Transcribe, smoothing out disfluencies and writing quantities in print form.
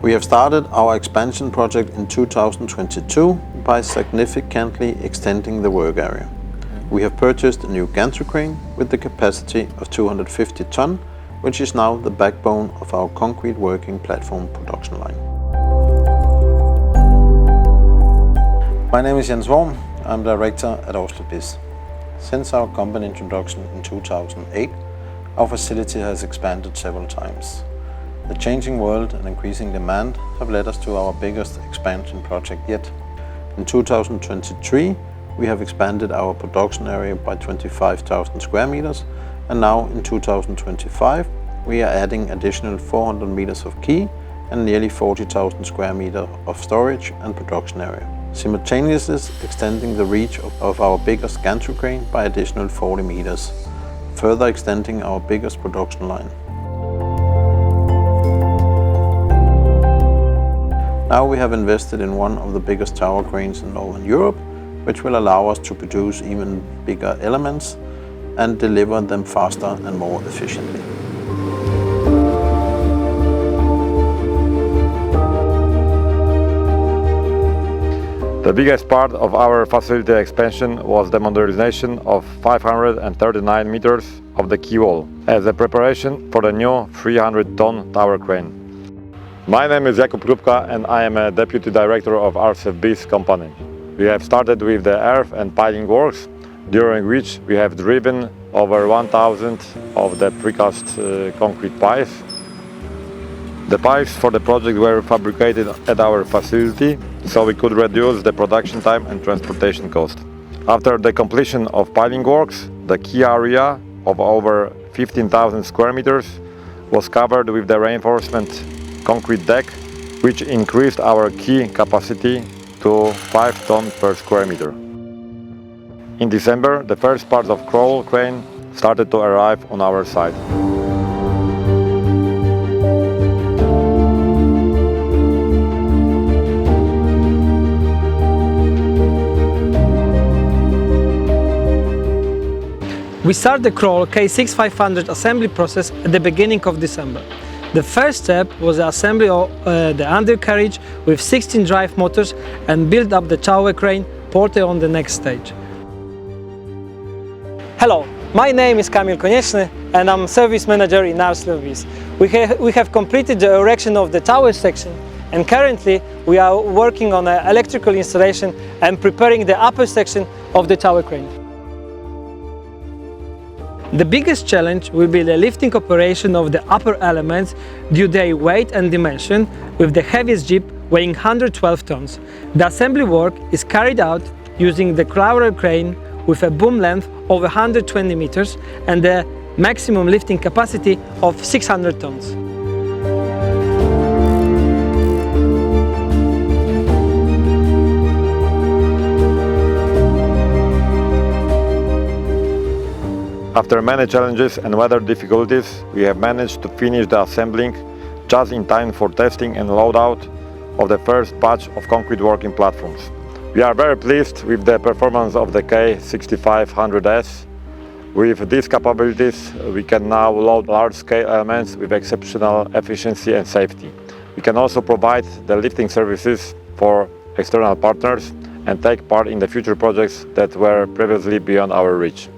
We have started our expansion project in 2022 by significantly extending the work area. We have purchased a new gantry crane with the capacity of 250 ton, which is now the backbone of our concrete working platform production line. My name is Jens Worm. I'm director at Aarsleff BIZ. Since our company introduction in 2008, our facility has expanded several times. The changing world and increasing demand have led us to our biggest expansion project yet. In 2023, we have expanded our production area by 25,000 square meters, and now in 2025, we are adding additional 400 meters of quay and nearly 40,000 square meters of storage and production area, simultaneously extending the reach of our biggest gantry crane by additional 40 meters, further extending our biggest production line. Now we have invested in one of the biggest tower cranes in Northern Europe, which will allow us to produce even bigger elements and deliver them faster and more efficiently. The biggest part of our facility expansion was the modernization of 539 meters of the quay wall as a preparation for the new 300-ton tower crane. My name is Jakub Rubka and I am a deputy director of Aarsleff BIZ company. We have started with the earth and piling works, during which we have driven over 1,000 of the precast concrete pipes. The pipes for the project were fabricated at our facility, so we could reduce the production time and transportation cost. After the completion of piling works, the quay area of over 15,000 square meters was covered with the reinforcement concrete deck, which increased our quay capacity to 5 tons per square meter. In December, the first part of crawl crane started to arrive on our site. We start the crawl K6500 assembly process at the beginning of December. The first step was the assembly of the undercarriage with 16 drive motors and build up the tower crane ported on the next stage. Hello, my name is Kamil Konieczny and I'm service manager in Aarsleff BIZ. We have completed the erection of the tower section and currently we are working on an electrical installation and preparing the upper section of the tower crane. The biggest challenge will be the lifting operation of the upper elements due to their weight and dimension, with the heaviest jeep weighing 112 tons. The assembly work is carried out using the crawler crane with a boom length of 120 meters and the maximum lifting capacity of 600 tons. After many challenges and weather difficulties, we have managed to finish the assembling just in time for testing and loadout of the first batch of concrete working platforms. We are very pleased with the performance of the K6500S. With these capabilities, we can now load large-scale elements with exceptional efficiency and safety. We can also provide the lifting services for external partners and take part in the future projects that were previously beyond our reach.